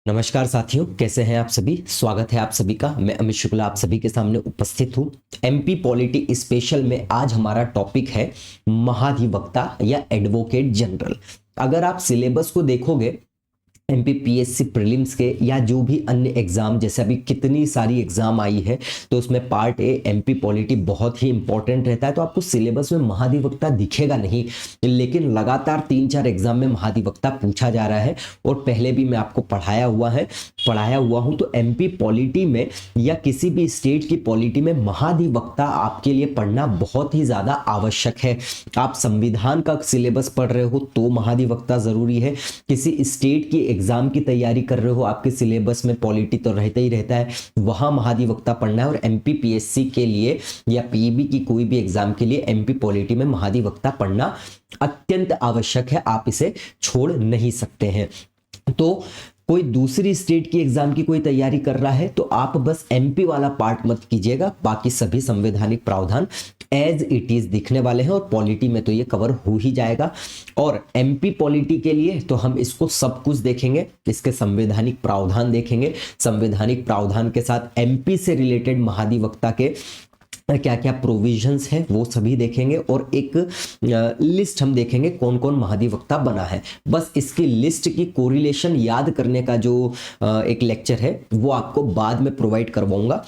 नमस्कार साथियों, कैसे हैं आप सभी। स्वागत है आप सभी का। मैं अमित शुक्ला आप सभी के सामने उपस्थित हूं। एमपी पॉलिटी स्पेशल में आज हमारा टॉपिक है महाधिवक्ता या एडवोकेट जनरल। अगर आप सिलेबस को देखोगे एमपीपीएससी प्रीलिम्स के या जो भी अन्य एग्जाम, जैसे अभी कितनी सारी एग्जाम आई है, तो उसमें पार्ट ए एमपी पॉलिटी बहुत ही इंपॉर्टेंट रहता है। तो आपको सिलेबस में महाधिवक्ता दिखेगा नहीं, लेकिन लगातार 3-4 एग्जाम में महाधिवक्ता पूछा जा रहा है और पहले भी मैं आपको पढ़ाया हुआ हूं। तो एमपी पॉलिटी में या किसी भी स्टेट की पॉलिटी में महाधिवक्ता आपके लिए पढ़ना बहुत ही ज्यादा आवश्यक है। आप संविधान का सिलेबस पढ़ रहे हो तो महाधिवक्ता जरूरी है। किसी स्टेट की एग्जाम की तैयारी कर रहे हो, आपके सिलेबस में पॉलिटी तो रहता ही रहता है, वहां महाधिवक्ता पढ़ना है। और एमपीपीएससी के लिए या पीईबी की कोई भी एग्जाम के लिए एमपी पॉलिटी में महाधिवक्ता पढ़ना अत्यंत आवश्यक है। आप इसे छोड़ नहीं सकते हैं। तो कोई दूसरी स्टेट की एग्जाम की कोई तैयारी कर रहा है तो आप बस एमपी वाला पार्ट मत कीजिएगा, बाकी सभी संवैधानिक प्रावधान एज इट इज दिखने वाले हैं और पॉलिटी में तो ये कवर हो ही जाएगा। और एमपी पॉलिटी के लिए तो हम इसको सब कुछ देखेंगे, इसके संवैधानिक प्रावधान देखेंगे, संवैधानिक प्रावधान के साथ एमपी से रिलेटेड महाधिवक्ता के क्या क्या प्रोविजंस है वो सभी देखेंगे और एक लिस्ट हम देखेंगे कौन कौन महाधिवक्ता बना है। बस इसकी लिस्ट की कोरिलेशन याद करने का जो एक लेक्चर है वो आपको बाद में प्रोवाइड करवाऊंगा।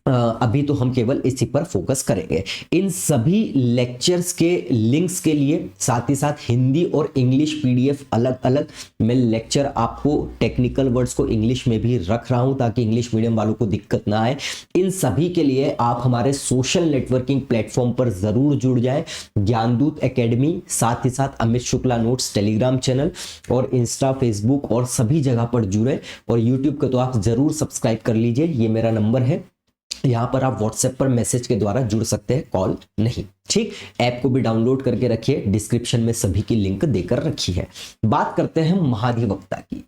अभी तो हम केवल इसी पर फोकस करेंगे। इन सभी लेक्चर्स के लिंक्स के लिए साथ ही साथ हिंदी और इंग्लिश पीडीएफ अलग अलग मैं लेक्चर आपको टेक्निकल वर्ड्स को इंग्लिश में भी रख रहा हूं ताकि इंग्लिश मीडियम वालों को दिक्कत ना आए। इन सभी के लिए आप हमारे सोशल नेटवर्किंग प्लेटफॉर्म पर जरूर जुड़ जाएं। ज्ञानदूत एकेडमी, साथ ही साथ Amit Shukla notes Telegram channel और इंस्टा, फेसबुक और सभी जगह पर जुड़े। और यूट्यूब का तो आप जरूर सब्सक्राइब कर लीजिए, ये मेरा नंबर है। यहां पर आप व्हाट्सएप पर मैसेज के द्वारा जुड़ सकते हैं, कॉल नहीं। ठीक, ऐप को भी डाउनलोड करके रखिए, डिस्क्रिप्शन में सभी की लिंक देकर रखी है। बात करते हैं महाधिवक्ता की।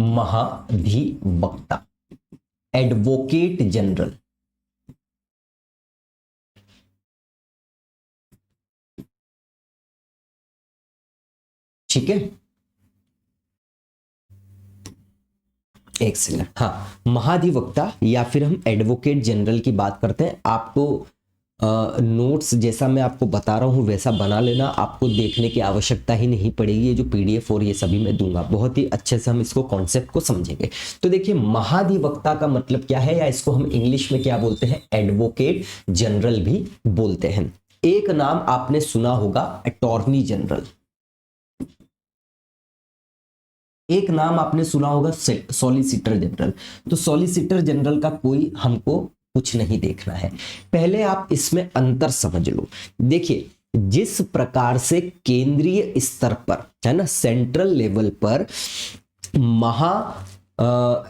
महाधिवक्ता, एडवोकेट जनरल, ठीक है। एक सेकंड, हाँ, महाधिवक्ता या फिर हम एडवोकेट जनरल की बात करते हैं। आपको नोट्स जैसा मैं आपको बता रहा हूं वैसा बना लेना, आपको देखने की आवश्यकता ही नहीं पड़ेगी। ये जो पीडीएफ और ये सभी मैं दूंगा, बहुत ही अच्छे से हम इसको कॉन्सेप्ट को समझेंगे। तो देखिए, महाधिवक्ता का मतलब क्या है, या इसको हम इंग्लिश में क्या बोलते हैं, एडवोकेट जनरल भी बोलते हैं। एक नाम आपने सुना होगा, अटॉर्नी जनरल। एक नाम आपने सुना होगा, सॉलिसिटर जनरल। तो सॉलिसिटर जनरल का कोई हमको कुछ नहीं देखना है, पहले आप इसमें अंतर समझ लो। देखिए, जिस प्रकार से केंद्रीय स्तर पर है ना, सेंट्रल लेवल पर महा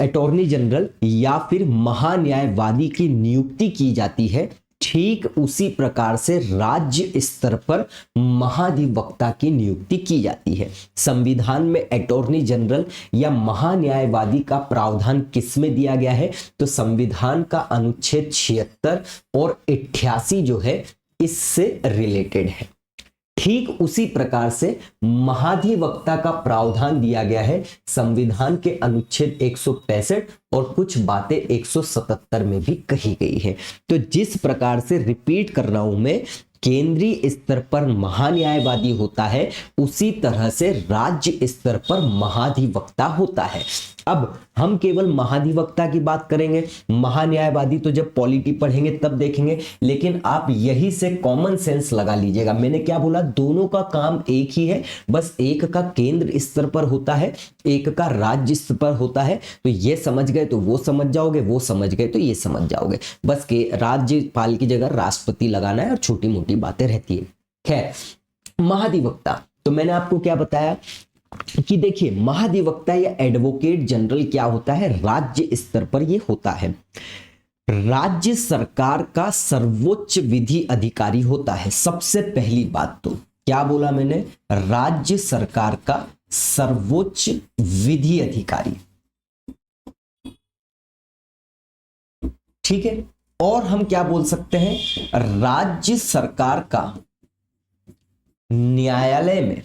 अटॉर्नी जनरल या फिर महान्यायवादी की नियुक्ति की जाती है, ठीक उसी प्रकार से राज्य स्तर पर महाधिवक्ता की नियुक्ति की जाती है। संविधान में अटॉर्नी जनरल या महान्यायवादी का प्रावधान किसमें दिया गया है, तो संविधान का अनुच्छेद 76 और 88 जो है इससे रिलेटेड है। ठीक उसी प्रकार से महाधिवक्ता का प्रावधान दिया गया है संविधान के अनुच्छेद 165 और कुछ बातें 177 में भी कही गई है। तो जिस प्रकार से, रिपीट कर रहा हूं मैं, केंद्रीय स्तर पर महान्यायवादी होता है, उसी तरह से राज्य स्तर पर महाधिवक्ता होता है। अब हम केवल महाधिवक्ता की बात करेंगे, महान्यायवादी तो जब पॉलिटी पढ़ेंगे तब देखेंगे। लेकिन आप यही से कॉमन सेंस लगा लीजिएगा, मैंने क्या बोला, दोनों का काम एक ही है, बस एक का केंद्र स्तर पर होता है, एक का राज्य स्तर पर होता है। तो ये समझ गए तो वो समझ जाओगे, वो समझ गए तो ये समझ जाओगे। बस के राज्यपाल की जगह राष्ट्रपति लगाना है और छोटी मोटी बातें रहती है। खैर, महाधिवक्ता, तो मैंने आपको क्या बताया कि देखिए, महाधिवक्ता या एडवोकेट जनरल क्या होता है, राज्य स्तर पर ये होता है। राज्य सरकार का सर्वोच्च विधि अधिकारी होता है। सबसे पहली बात तो क्या बोला मैंने, राज्य सरकार का सर्वोच्च विधि अधिकारी, ठीक है। और हम क्या बोल सकते हैं, राज्य सरकार का न्यायालय में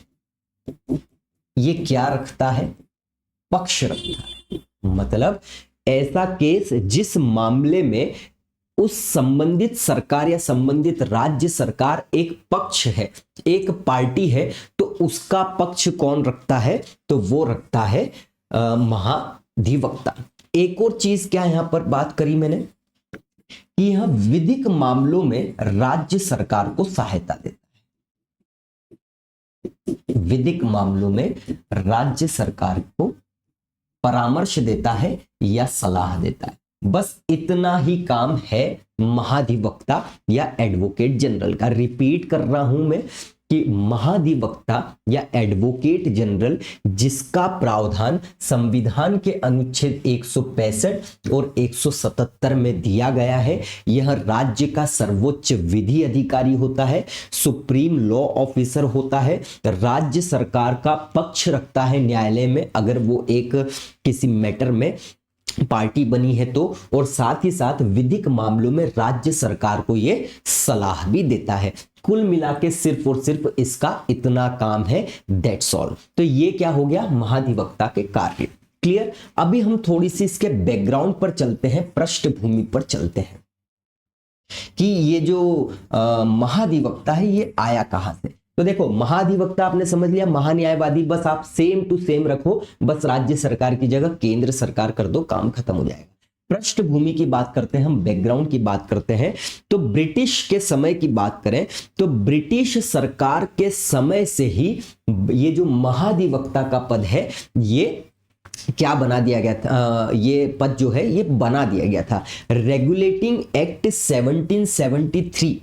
ये क्या रखता है? पक्ष रखता है। मतलब ऐसा केस जिस मामले में उस संबंधित सरकार या संबंधित राज्य सरकार एक पक्ष है, एक पार्टी है, तो उसका पक्ष कौन रखता है? तो वो रखता है महाधिवक्ता। एक और चीज क्या यहां पर बात करी मैंने कि यह विधिक मामलों में राज्य सरकार को सहायता देता है। विधिक मामलों में राज्य सरकार को परामर्श देता है या सलाह देता है। बस इतना ही काम है महाधिवक्ता या एडवोकेट जनरल का। रिपीट कर रहा हूं मैं कि महाधिवक्ता या एडवोकेट जनरल, जिसका प्रावधान संविधान के अनुच्छेद 165 और 177 में दिया गया है, यह राज्य का सर्वोच्च विधि अधिकारी होता है, सुप्रीम लॉ ऑफिसर होता है, राज्य सरकार का पक्ष रखता है न्यायालय में अगर वो एक किसी मैटर में पार्टी बनी है तो, और साथ ही साथ विधिक मामलों में राज्य सरकार को ये सलाह भी देता है। कुल मिला के सिर्फ और सिर्फ इसका इतना काम है, दैट्स ऑल। तो ये क्या हो गया? महाधिवक्ता के कार्य। क्लियर? अभी हम थोड़ी सी इसके बैकग्राउंड पर चलते हैं, पृष्ठभूमि पर चलते हैं कि ये जो महाधिवक्ता है ये आया कहां से। तो देखो, महाधिवक्ता आपने समझ लिया, महान्यायवादी, बस आप सेम टू सेम रखो, बस राज्य सरकार की जगह केंद्र सरकार कर दो, काम खत्म हो जाएगा। पृष्ठभूमि की बात करते हैं हम, बैकग्राउंड की बात करते हैं। तो ब्रिटिश के समय की बात करें तो ब्रिटिश सरकार के समय से ही ये जो महाधिवक्ता का पद है ये क्या बना दिया गया था? ये पद जो है ये बना दिया गया था। रेगुलेटिंग एक्ट 1773,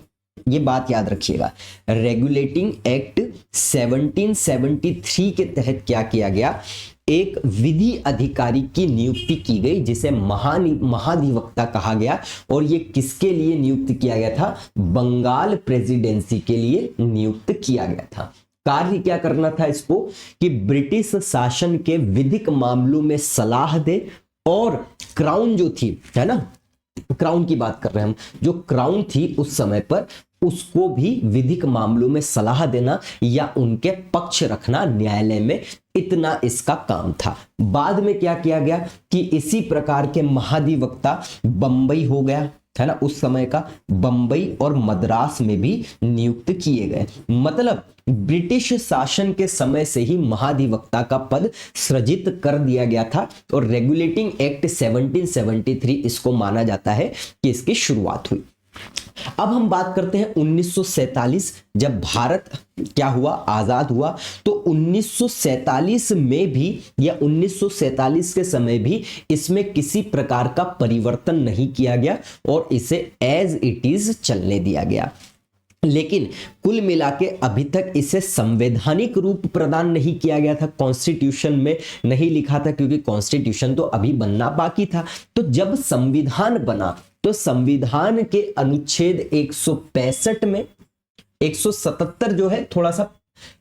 ये बात याद रखिएगा, रेगुलेटिंग एक्ट 1773 के तहत क्या किया गया? एक विधि अधिकारी की नियुक्ति की गई जिसे महाधिवक्ता कहा गया। और ये किसके लिए नियुक्त किया गया था? बंगाल प्रेसिडेंसी के लिए नियुक्त किया गया था। कार्य क्या करना था इसको कि ब्रिटिश शासन के विधिक मामलों में सलाह दे, और क्राउन जो थी, है ना, क्राउन की बात कर रहे हैं हम, जो क्राउन थी उस समय पर, उसको भी विधिक मामलों में सलाह देना या उनके पक्ष रखना न्यायालय में, इतना इसका काम था। बाद में क्या किया गया कि इसी प्रकार के महाधिवक्ता बंबई हो गया, है ना, उस समय का बंबई और मद्रास में भी नियुक्त किए गए। मतलब ब्रिटिश शासन के समय से ही महाधिवक्ता का पद सृजित कर दिया गया था, और रेगुलेटिंग एक्ट 1773 इसको माना जाता है कि इसकी शुरुआत हुई। अब हम बात करते हैं 1947, जब भारत क्या हुआ? आजाद हुआ। तो 1947 में भी या 1947 के समय भी इसमें किसी प्रकार का परिवर्तन नहीं किया गया और इसे एज इट इज चलने दिया गया। लेकिन कुल मिला के अभी तक इसे संवैधानिक रूप प्रदान नहीं किया गया था, कॉन्स्टिट्यूशन में नहीं लिखा था, क्योंकि कॉन्स्टिट्यूशन तो अभी बनना बाकी था। तो जब संविधान बना तो संविधान के अनुच्छेद 165 में 177 जो है थोड़ा सा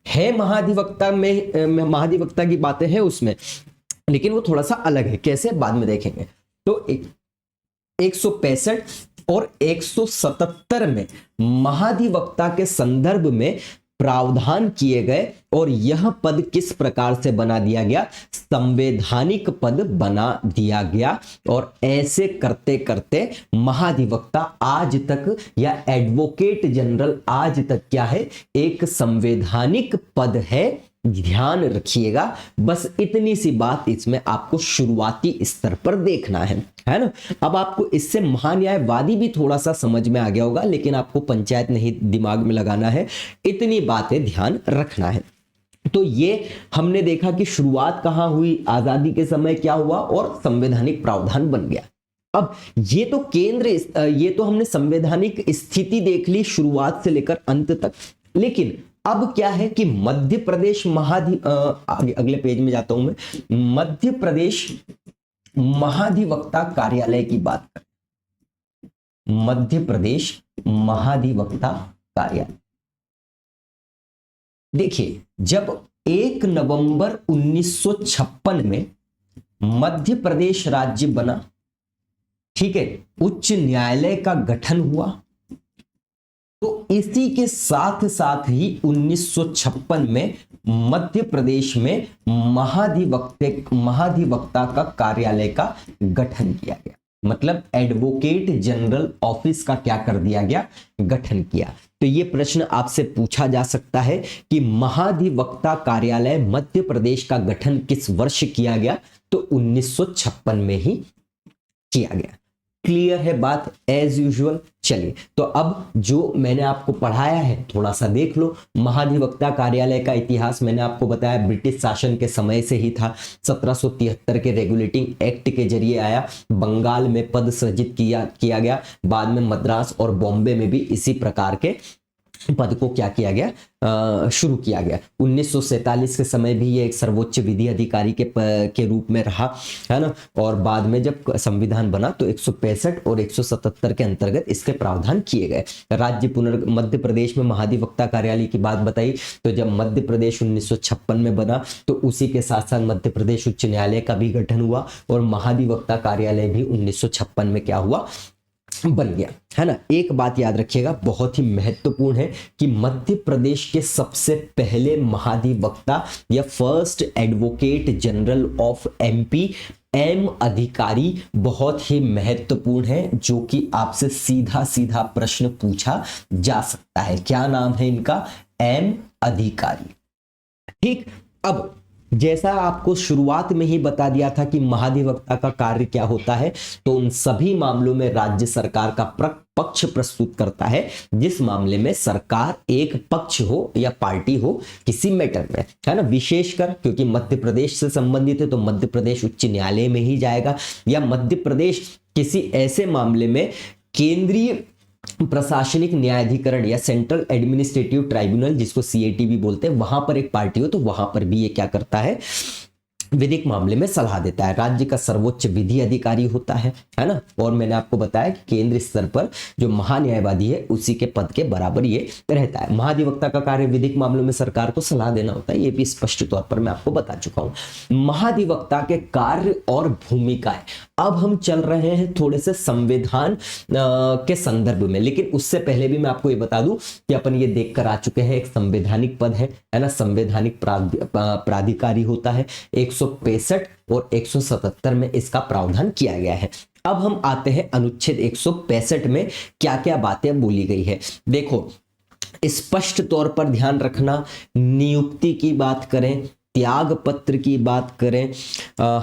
है महाधिवक्ता में, महाधिवक्ता की बातें हैं उसमें, लेकिन वो थोड़ा सा अलग है, कैसे बाद में देखेंगे। तो 165 और 177 में महाधिवक्ता के संदर्भ में प्रावधान किए गए, और यह पद किस प्रकार से बना दिया गया? संवैधानिक पद बना दिया गया। और ऐसे करते करते महाधिवक्ता आज तक या एडवोकेट जनरल आज तक क्या है? एक संवैधानिक पद है। ध्यान रखिएगा, बस इतनी सी बात इसमें आपको शुरुआती स्तर पर देखना है ना। अब आपको इससे महान्यायवादी भी थोड़ा सा समझ में आ गया होगा, लेकिन आपको पंचायत नहीं दिमाग में लगाना है, इतनी बातें ध्यान रखना है। तो ये हमने देखा कि शुरुआत कहां हुई, आजादी के समय क्या हुआ, और संवैधानिक प्रावधान बन गया। अब ये तो केंद्र, ये तो हमने संवैधानिक स्थिति देख ली शुरुआत से लेकर अंत तक। लेकिन अब क्या है कि मध्य प्रदेश अगले पेज में जाता हूं मैं, मध्य प्रदेश महाधिवक्ता कार्यालय की बात करें। मध्य प्रदेश महाधिवक्ता कार्यालय, देखिए, जब 1 नवंबर 1956 में मध्य प्रदेश राज्य बना, ठीक है, उच्च न्यायालय का गठन हुआ, तो इसी के साथ साथ ही 1956 में मध्य प्रदेश में महाधिवक्ता का कार्यालय का गठन किया गया। मतलब एडवोकेट जनरल ऑफिस का क्या कर दिया गया, गठन किया। तो ये प्रश्न आपसे पूछा जा सकता है कि महाधिवक्ता कार्यालय मध्य प्रदेश का गठन किस वर्ष किया गया, तो 1956 में ही किया गया। क्लियर है बात एज यूजुअल। चलिए, तो अब जो मैंने आपको पढ़ाया है थोड़ा सा देख लो। महाधिवक्ता कार्यालय का इतिहास मैंने आपको बताया ब्रिटिश शासन के समय से ही था। 1773 के रेगुलेटिंग एक्ट के जरिए आया। बंगाल में पद सृजित किया गया। बाद में मद्रास और बॉम्बे में भी इसी प्रकार के पद को क्या किया गया, शुरू किया गया। 1947 के समय भी ये एक सर्वोच्च विधि अधिकारी के रूप में रहा, है ना। और बाद में जब संविधान बना तो 165 और 177 के अंतर्गत इसके प्रावधान किए गए। राज्य मध्य प्रदेश में महाधिवक्ता कार्यालय की बात बताई, तो जब मध्य प्रदेश 1956 में बना तो उसी के साथ साथ मध्य प्रदेश उच्च न्यायालय का भी गठन हुआ और महाधिवक्ता कार्यालय भी 1956 में क्या हुआ, बन गया, है ना। एक बात याद रखिएगा, बहुत ही महत्वपूर्ण है कि मध्य प्रदेश के सबसे पहले महाधिवक्ता या first advocate general of MP M अधिकारी बहुत ही महत्वपूर्ण है, जो कि आपसे सीधा सीधा प्रश्न पूछा जा सकता है। क्या नाम है इनका, एम अधिकारी। ठीक, अब जैसा आपको शुरुआत में ही बता दिया था कि महाधिवक्ता का कार्य क्या होता है, तो उन सभी मामलों में राज्य सरकार का पक्ष प्रस्तुत करता है जिस मामले में सरकार एक पक्ष हो या पार्टी हो किसी मैटर में, है ना। विशेषकर क्योंकि मध्य प्रदेश से संबंधित है तो मध्य प्रदेश उच्च न्यायालय में ही जाएगा, या मध्य प्रदेश किसी ऐसे मामले में केंद्रीय प्रशासनिक न्यायाधिकरण या सेंट्रल एडमिनिस्ट्रेटिव ट्राइब्यूनल, जिसको सीएटी भी बोलते हैं, वहां पर एक पार्टी हो तो वहां पर भी ये क्या करता है, विधिक मामले में सलाह देता है। राज्य का सर्वोच्च विधि अधिकारी होता है ना। और मैंने आपको बताया कि केंद्र स्तर पर जो महान्यायवादी है उसी के पद के बराबर ये रहता है। महाधिवक्ता का कार्य विधिक मामलों में सरकार को सलाह देना होता है, ये भी स्पष्ट तौर पर मैं आपको बता चुका हूं। महाधिवक्ता के कार्य और भूमिका है। अब हम चल रहे हैं थोड़े से संविधान के संदर्भ में, लेकिन उससे पहले भी मैं आपको ये बता दूं कि अपन ये देख कर आ चुके हैं, एक संवैधानिक पद है ना, संवैधानिक प्राधिकारी होता है। 165 और 177 में इसका प्रावधान किया गया है। अब हम आते हैं अनुच्छेद 165 में क्या क्या बातें बोली गई है। देखो, स्पष्ट तौर पर ध्यान रखना, नियुक्ति की बात करें, त्याग पत्र की बात करें,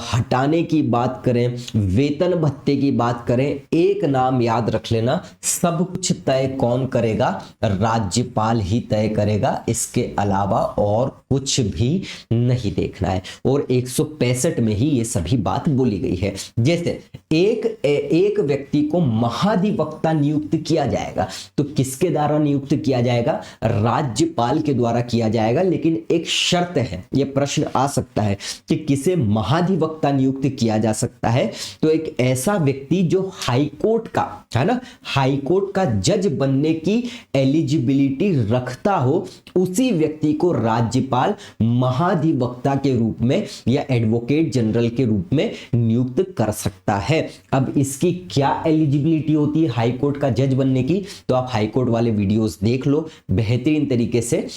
हटाने की बात करें, वेतन भत्ते की बात करें, एक नाम याद रख लेना, सब कुछ तय कौन करेगा, राज्यपाल ही तय करेगा, इसके अलावा और कुछ भी नहीं देखना है। और 165 में ही ये सभी बात बोली गई है। जैसे एक व्यक्ति को महाधिवक्ता नियुक्त किया जाएगा तो किसके द्वारा नियुक्त किया जाएगा, राज्यपाल के द्वारा किया जाएगा। लेकिन एक शर्त है, ये प्रश्न आ सकता है कि किसे महाधिवक्ता नियुक्त किया जा सकता है, तो एक ऐसा व्यक्ति जो हाईकोर्ट का, है ना, हाईकोर्ट का जज बनने की एलिजिबिलिटी रखता हो, उसी व्यक्ति को राज्यपाल महाधिवक्ता के रूप में या एडवोकेट जनरल के रूप में नियुक्त कर सकता है। अब इसकी क्या एलिजिबिलिटी होती है हाईकोर्ट का जज बनने की, तो आप हाईकोर्ट वाले वीडियोस देख लो, बेहतरीन तरीके से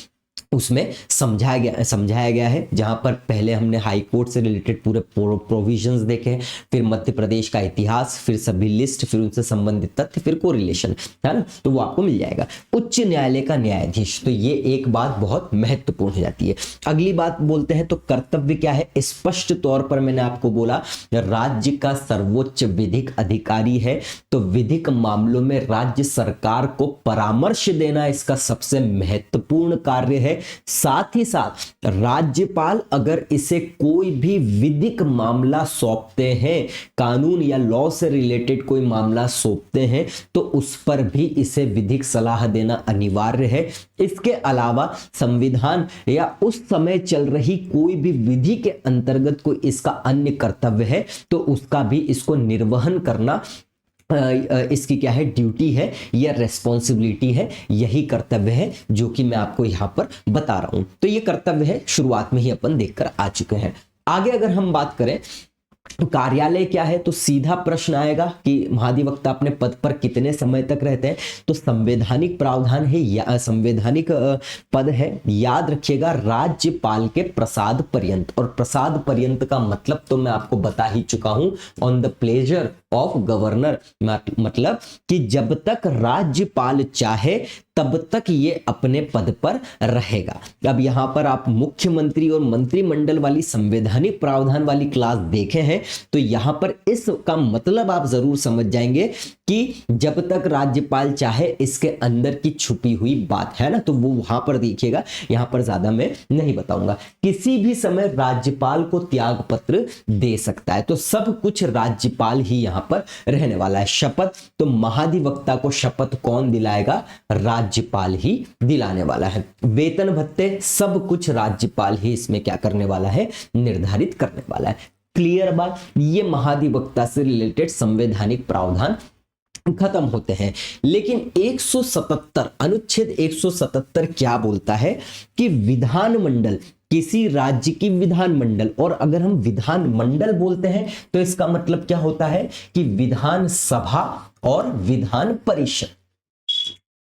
उसमें समझाया गया है, जहां पर पहले हमने हाई कोर्ट से रिलेटेड पूरे प्रोविजंस देखे, फिर मध्य प्रदेश का इतिहास, फिर सभी लिस्ट, फिर उनसे संबंधित तथ्य, फिर कोरिलेशन, है ना, तो वो आपको मिल जाएगा। उच्च न्यायालय का न्यायाधीश, तो ये एक बात बहुत महत्वपूर्ण हो जाती है। अगली बात बोलते हैं तो कर्तव्य क्या है। स्पष्ट तौर पर मैंने आपको बोला राज्य का सर्वोच्च विधिक अधिकारी है, तो विधिक मामलों में राज्य सरकार को परामर्श देना इसका सबसे महत्वपूर्ण कार्य है। साथ ही साथ राज्यपाल अगर इसे कोई भी विधिक मामला सौंपते हैं, कानून या लॉ से रिलेटेड कोई मामला सौंपते हैं, तो उस पर भी इसे विधिक सलाह देना अनिवार्य है। इसके अलावा संविधान या उस समय चल रही कोई भी विधि के अंतर्गत कोई इसका अन्य कर्तव्य है, तो उसका भी इसको निर्वहन करना इसकी क्या है, ड्यूटी है या रेस्पॉन्सिबिलिटी है, यही कर्तव्य है जो कि मैं आपको यहां पर बता रहा हूं। तो ये कर्तव्य है, शुरुआत में ही अपन देखकर आ चुके हैं। आगे अगर हम बात करें कार्यालय क्या है, तो सीधा प्रश्न आएगा कि महाधिवक्ता अपने पद पर कितने समय तक रहते हैं, तो संवैधानिक प्रावधान है या संवैधानिक पद है, याद रखिएगा, राज्यपाल के प्रसाद पर्यंत। और प्रसाद पर्यंत का मतलब तो मैं आपको बता ही चुका हूं, on the pleasure of governor, मतलब कि जब तक राज्यपाल चाहे तब तक ये अपने पद पर रहेगा। अब यहां पर आप मुख्यमंत्री और मंत्रिमंडल वाली संवैधानिक प्रावधान वाली क्लास देखे हैं, तो यहां पर इसका मतलब आप जरूर समझ जाएंगे कि जब तक राज्यपाल चाहे, इसके अंदर की छुपी हुई बात है ना, तो वो वहां पर देखिएगा, यहां पर ज्यादा मैं नहीं बताऊंगा। किसी भी समय राज्यपाल को त्याग पत्र दे सकता है, तो सब कुछ राज्यपाल ही यहां पर रहने वाला है। शपथ, तो महाधिवक्ता को शपथ कौन दिलाएगा, राज्यपाल ही दिलाने वाला है। वेतन भत्ते, सब कुछ राज्यपाल ही इसमें क्या करने वाला है, निर्धारित करने वाला है। क्लियर बात, ये महाधिवक्ता से रिलेटेड संवैधानिक प्रावधान खत्म होते हैं। लेकिन 177 अनुच्छेद 177 क्या बोलता है कि विधानमंडल, किसी राज्य की विधानमंडल, और अगर हम विधानमंडल बोलते हैं तो इसका मतलब क्या होता है कि विधानसभा और विधान परिषद।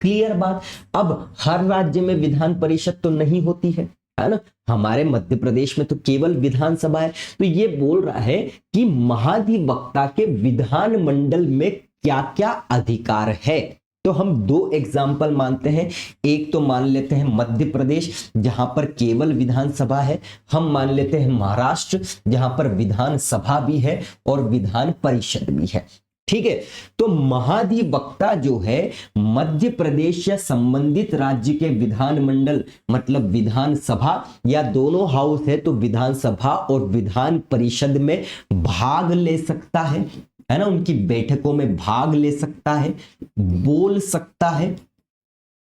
क्लियर बात। अब हर राज्य में विधान परिषद तो नहीं होती है ना, हमारे मध्य प्रदेश में तो केवल विधानसभा है। तो ये बोल रहा है कि महाधिवक्ता के विधानमंडल में क्या क्या अधिकार है। तो हम दो एग्जाम्पल मानते हैं, एक तो मान लेते हैं मध्य प्रदेश जहां पर केवल विधानसभा है, हम मान लेते हैं महाराष्ट्र जहां पर विधानसभा भी है और विधान परिषद भी है। ठीक है, तो महाधिवक्ता जो है मध्य प्रदेश या संबंधित राज्य के विधानमंडल मतलब विधानसभा या दोनों हाउस है तो विधानसभा और विधान परिषद में भाग ले सकता है ना, उनकी बैठकों में भाग ले सकता है, बोल सकता है।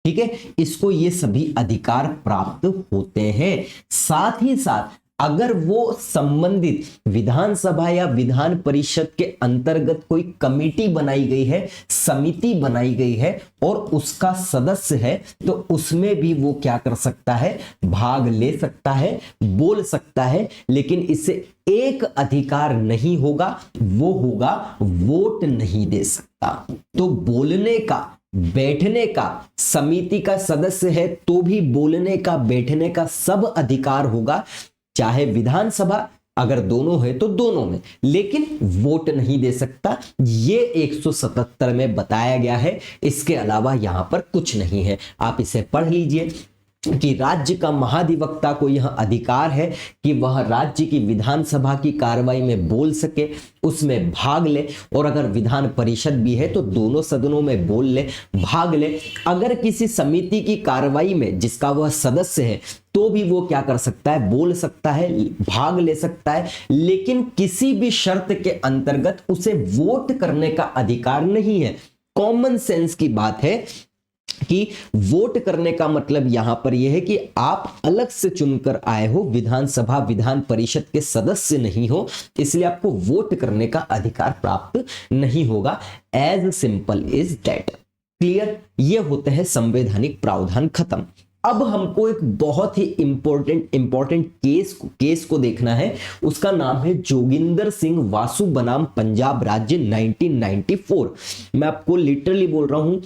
ठीक है, इसको ये सभी अधिकार प्राप्त होते हैं। साथ ही साथ अगर वो संबंधित विधानसभा या विधान परिषद के अंतर्गत कोई कमेटी बनाई गई है, समिति बनाई गई है और उसका सदस्य है, तो उसमें भी वो क्या कर सकता है, भाग ले सकता है, बोल सकता है। लेकिन इससे एक अधिकार नहीं होगा, वो होगा वोट नहीं दे सकता। तो बोलने का, बैठने का, समिति का सदस्य है तो भी बोलने का, बैठने का सब अधिकार होगा, चाहे विधानसभा अगर दोनों है तो दोनों में, लेकिन वोट नहीं दे सकता। ये 177 में बताया गया है, इसके अलावा यहां पर कुछ नहीं है। आप इसे पढ़ लीजिए कि राज्य का महाधिवक्ता को यह अधिकार है कि वह राज्य की विधानसभा की कार्रवाई में बोल सके, उसमें भाग ले, और अगर विधान परिषद भी है तो दोनों सदनों में बोल ले, भाग ले। अगर किसी समिति की कार्रवाई में जिसका वह सदस्य है तो भी वो क्या कर सकता है, बोल सकता है, भाग ले सकता है, लेकिन किसी भी शर्त के अंतर्गत उसे वोट करने का अधिकार नहीं है। कॉमन सेंस की बात है कि वोट करने का मतलब यहां पर यह है कि आप अलग से चुनकर आए हो, विधानसभा विधान परिषद के सदस्य नहीं हो, इसलिए आपको वोट करने का अधिकार प्राप्त नहीं होगा। As simple is that. Clear, ये होते हैं संवैधानिक प्रावधान खत्म। अब हमको एक बहुत ही इंपॉर्टेंट केस को देखना है, उसका नाम है जोगिंदर सिंह वासु बनाम पंजाब राज्य 1994। मैं आपको लिटरली बोल रहा हूं,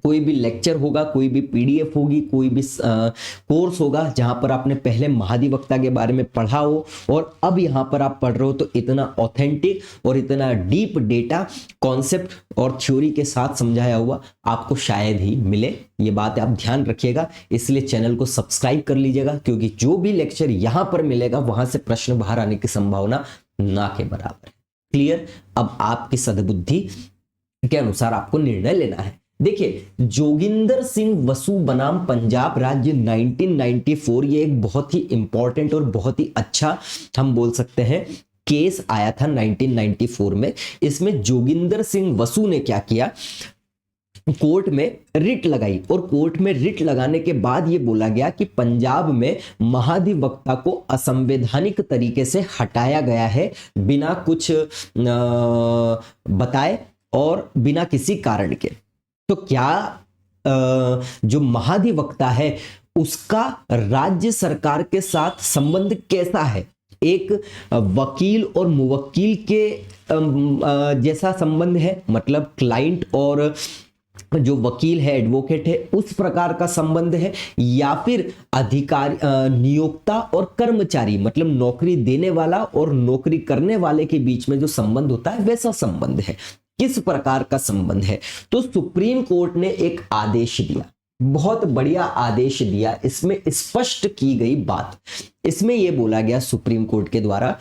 कोई भी लेक्चर होगा, कोई भी पीडीएफ होगी, कोई भी कोर्स होगा जहां पर आपने पहले महाधिवक्ता के बारे में पढ़ा हो और अब यहां पर आप पढ़ रहे हो, तो इतना ऑथेंटिक और इतना डीप डेटा, कॉन्सेप्ट और थ्योरी के साथ समझाया हुआ आपको शायद ही मिले। ये बात आप ध्यान रखिएगा, इसलिए चैनल को सब्सक्राइब कर लीजिएगा, क्योंकि जो भी लेक्चर यहां पर मिलेगा वहां से प्रश्न बाहर आने की संभावना ना के बराबर है। क्लियर, अब आपकी सद्बुद्धि के अनुसार आपको निर्णय लेना है। देखिए, जोगिंदर सिंह वसु बनाम पंजाब राज्य 1994, ये एक बहुत ही इंपॉर्टेंट और बहुत ही अच्छा हम बोल सकते हैं केस आया था 1994 में। इसमें जोगिंदर सिंह वसु ने क्या किया, कोर्ट में रिट लगाई, और कोर्ट में रिट लगाने के बाद ये बोला गया कि पंजाब में महाधिवक्ता को असंवैधानिक तरीके से हटाया गया है, बिना कुछ बताए और बिना किसी कारण के। तो क्या जो महाधिवक्ता है उसका राज्य सरकार के साथ संबंध कैसा है, एक वकील और मुवक्किल के जैसा संबंध है, मतलब क्लाइंट और जो वकील है, एडवोकेट है, उस प्रकार का संबंध है, या फिर अधिकारी नियोक्ता और कर्मचारी, मतलब नौकरी देने वाला और नौकरी करने वाले के बीच में जो संबंध होता है वैसा संबंध है, किस प्रकार का संबंध है। तो सुप्रीम कोर्ट ने एक आदेश दिया, बहुत बढ़िया आदेश दिया। इसमें स्पष्ट की गई बात, इसमें यह बोला गया सुप्रीम कोर्ट के द्वारा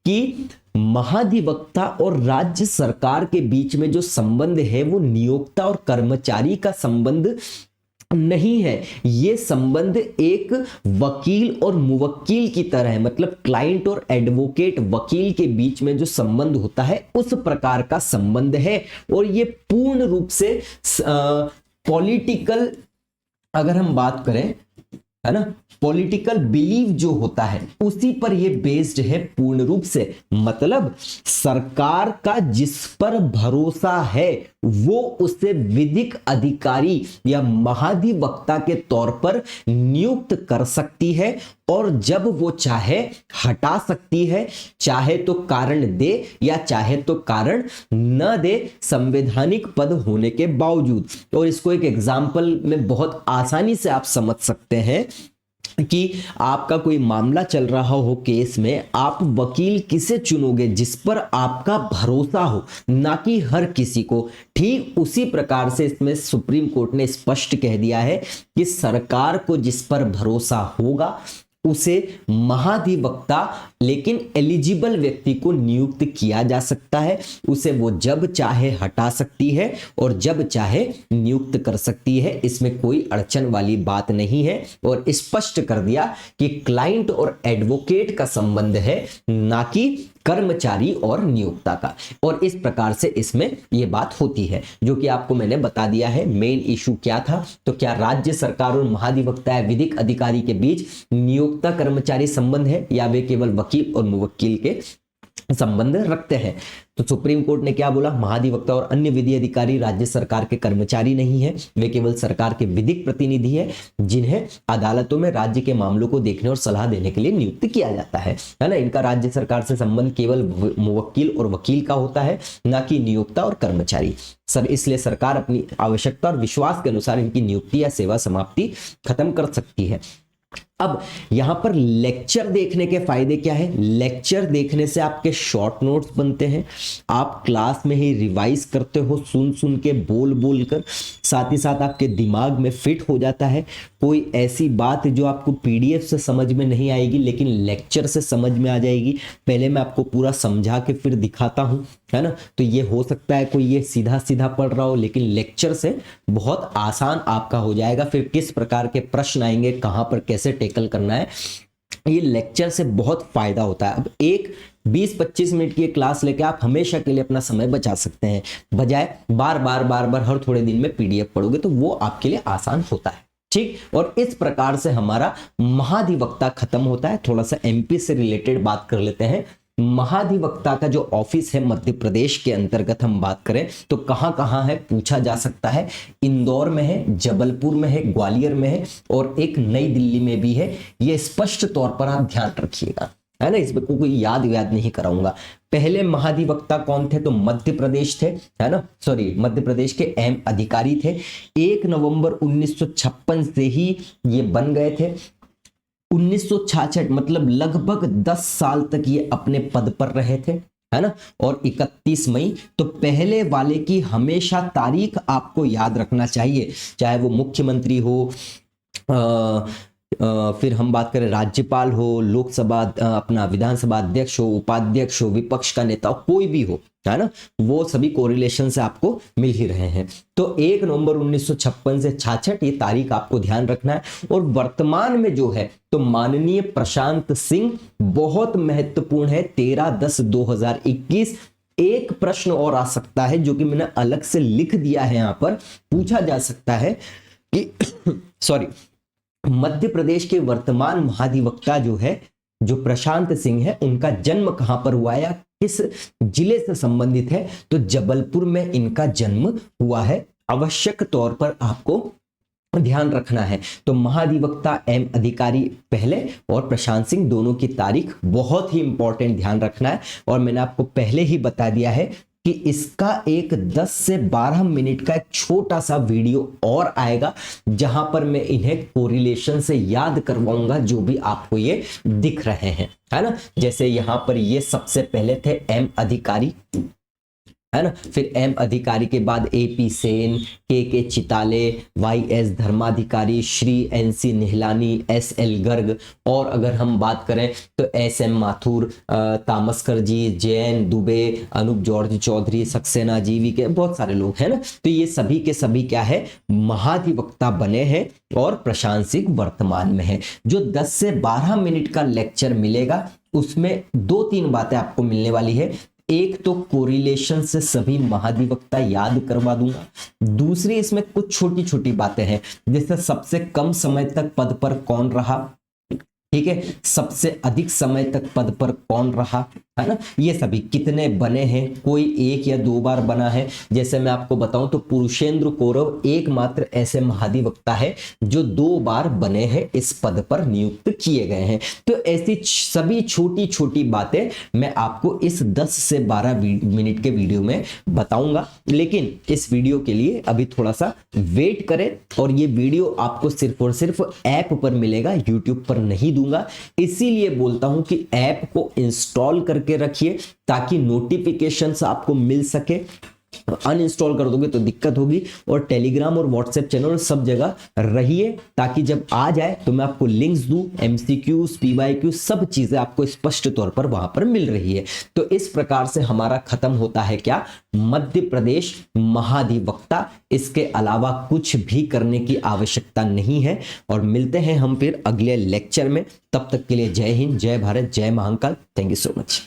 कि महाधिवक्ता और राज्य सरकार के बीच में जो संबंध है वो नियोक्ता और कर्मचारी का संबंध नहीं है, ये संबंध एक वकील और मुवक्किल की तरह है, मतलब क्लाइंट और एडवोकेट वकील के बीच में जो संबंध होता है उस प्रकार का संबंध है। और ये पूर्ण रूप से पॉलिटिकल, अगर हम बात करें, है ना, पॉलिटिकल बिलीव जो होता है उसी पर ये बेस्ड है पूर्ण रूप से। मतलब सरकार का जिस पर भरोसा है वो उसे विधिक अधिकारी या महाधिवक्ता के तौर पर नियुक्त कर सकती है, और जब वो चाहे हटा सकती है, चाहे तो कारण दे या चाहे तो कारण न दे, संवैधानिक पद होने के बावजूद। और इसको एक एग्जाम्पल में बहुत आसानी से आप समझ सकते हैं कि आपका कोई मामला चल रहा हो केस में, आप वकील किसे चुनोगे, जिस पर आपका भरोसा हो, ना कि हर किसी को। ठीक उसी प्रकार से इसमें सुप्रीम कोर्ट ने स्पष्ट कह दिया है कि सरकार को जिस पर भरोसा होगा उसे महाधिवक्ता, लेकिन एलिजिबल व्यक्ति को नियुक्त किया जा सकता है, उसे वो जब चाहे हटा सकती है और जब चाहे नियुक्त कर सकती है, इसमें कोई अड़चन वाली बात नहीं है। और स्पष्ट कर दिया कि क्लाइंट और एडवोकेट का संबंध है, ना कि कर्मचारी और नियोक्ता का। और इस प्रकार से इसमें यह बात होती है, जो कि आपको मैंने बता दिया है। मेन इशू क्या था, तो क्या राज्य सरकार और महाधिवक्ता या विधिक अधिकारी के बीच नियोक्ता कर्मचारी संबंध है, या वे केवल वकील और मुवक्किल के संबंध रखते हैं। तो सुप्रीम कोर्ट ने क्या बोला, महाधिवक्ता और अन्य विधि अधिकारी राज्य सरकार के कर्मचारी नहीं है, वे केवल सरकार के विधिक प्रतिनिधि है, जिन्हें अदालतों में राज्य के मामलों को देखने और सलाह देने के लिए नियुक्त किया जाता है ना। इनका राज्य सरकार से संबंध केवल मुवक्किल और वकील का होता है, ना कि नियोक्ता और कर्मचारी। इसलिए सरकार अपनी आवश्यकता और विश्वास के अनुसार इनकी नियुक्ति या सेवा समाप्ति खत्म कर सकती है। अब यहां पर लेक्चर देखने के फायदे क्या है। लेक्चर देखने से आपके शॉर्ट नोट्स बनते हैं, आप क्लास में ही रिवाइज करते हो, सुन सुन के, बोल बोल कर, साथ ही साथ आपके दिमाग में फिट हो जाता है। कोई ऐसी बात जो आपको पीडीएफ से समझ में नहीं आएगी लेकिन लेक्चर से समझ में आ जाएगी। पहले मैं आपको पूरा समझा के फिर दिखाता हूं, है ना। तो ये हो सकता है कोई ये सीधा सीधा पढ़ रहा हो, लेकिन लेक्चर से बहुत आसान आपका हो जाएगा। फिर किस प्रकार के प्रश्न आएंगे, कहां पर कैसे टैकल करना है, ये लेक्चर से बहुत फायदा होता है। अब एक 20-25 मिनट की क्लास लेके आप हमेशा के लिए अपना समय बचा सकते हैं, बजाय बार बार हर थोड़े दिन में पीडीएफ पढ़ोगे, तो वो आपके लिए आसान होता है। ठीक, और इस प्रकार से हमारा महाधिवक्ता खत्म होता है। थोड़ा सा एमपी से रिलेटेड बात कर लेते हैं। महाधिवक्ता का जो ऑफिस है मध्य प्रदेश के अंतर्गत हम बात करें तो कहां कहां है पूछा जा सकता है। इंदौर में है, जबलपुर में है, ग्वालियर में है और एक नई दिल्ली में भी है। ये स्पष्ट तौर पर आप ध्यान रखिएगा, है ना। इसमें कोई याद नहीं कराऊंगा। पहले महाधिवक्ता कौन थे, तो मध्य प्रदेश थे, है ना, सॉरी, मध्य प्रदेश के अहम अधिकारी थे। 1 नवंबर 1956 से ही ये बन गए थे। 1966 मतलब लगभग 10 साल तक ये अपने पद पर रहे थे, है ना। और 31 मई, तो पहले वाले की हमेशा तारीख आपको याद रखना चाहिए, चाहे वो मुख्यमंत्री हो, फिर हम बात करें राज्यपाल हो, लोकसभा अपना विधानसभा अध्यक्ष हो, उपाध्यक्ष हो, विपक्ष का नेता हो, कोई भी हो, है ना, वो सभी कोरिलेशन से आपको मिल ही रहे हैं। तो 1 नवंबर 1956 से 66 ये तारीख आपको ध्यान रखना है। और वर्तमान में जो है तो माननीय प्रशांत सिंह, बहुत महत्वपूर्ण है, 13/10/2021। एक प्रश्न और आ सकता है जो कि मैंने अलग से लिख दिया है, यहां पर पूछा जा सकता है कि सॉरी, मध्य प्रदेश के वर्तमान महाधिवक्ता जो है, जो प्रशांत सिंह है, उनका जन्म कहां पर हुआ है या किस जिले से संबंधित है, तो जबलपुर में इनका जन्म हुआ है। आवश्यक तौर पर आपको ध्यान रखना है। तो महाधिवक्ता एम अधिकारी पहले और प्रशांत सिंह दोनों की तारीख बहुत ही इंपॉर्टेंट ध्यान रखना है। और मैंने आपको पहले ही बता दिया है कि इसका एक 10 से 12 मिनट का एक छोटा सा वीडियो और आएगा जहां पर मैं इन्हें कोरिलेशन से याद करवाऊंगा जो भी आपको ये दिख रहे हैं, है ना। जैसे यहां पर ये सबसे पहले थे एम अधिकारी, है ना, फिर एम अधिकारी के बाद AP Sen, K Chitale, Y S Dharmadhikari, Shri N C Nihalani, S L Garg, और अगर हम बात करें तो S M Mathur, Tamaskar ji, Jain Dubey, Anoop George Chaudhary, Saxena GV के बहुत सारे लोग हैं ना। तो ये सभी के सभी क्या है, महाधिवक्ता बने हैं और प्रशांत सिंह वर्तमान में है। जो 10 से 12 मिनट का लेक्चर मिलेगा उसमें 2-3 बातें आपको मिलने वाली है। एक तो कोरिलेशन से सभी महाधिवक्ता याद करवा दूंगा, दूसरी इसमें कुछ छोटी छोटी बातें हैं जैसे सबसे कम समय तक पद पर कौन रहा, ठीक है, सबसे अधिक समय तक पद पर कौन रहा, है ना, ये सभी कितने बने हैं, कोई 1 या 2 बार बना है। जैसे मैं आपको बताऊं तो पुरुषेंद्र कौरव एकमात्र ऐसे महाधिवक्ता है जो 2 बार बने हैं, इस पद पर नियुक्त किए गए हैं। तो ऐसी सभी छोटी छोटी बातें मैं आपको इस 10 से 12 मिनट के वीडियो में बताऊंगा। लेकिन इस वीडियो के लिए अभी थोड़ा सा वेट करें, और ये वीडियो आपको सिर्फ और सिर्फ ऐप पर मिलेगा, यूट्यूब पर नहीं दूंगा। इसीलिए बोलता हूं कि ऐप को इंस्टॉल करके रखिए ताकि नोटिफिकेशंस आपको मिल सके। अनइंस्टॉल कर दोगे तो दिक्कत होगी। और टेलीग्राम और व्हाट्सएप चैनल सब जगह रहिए ताकि जब आ जाए तो मैं आपको लिंक्स दूं, एमसीक्यूज, पीवाईक्यू सब चीजें आपको स्पष्ट तौर पर वहां पर मिल रही है। तो इस प्रकार से हमारा खत्म होता है क्या, मध्य प्रदेश महाधिवक्ता। इसके अलावा कुछ भी करने की आवश्यकता नहीं है। और मिलते हैं हम फिर अगले लेक्चर में। तब तक के लिए जय हिंद, जय भारत, जय Mahakal. Thank you so much.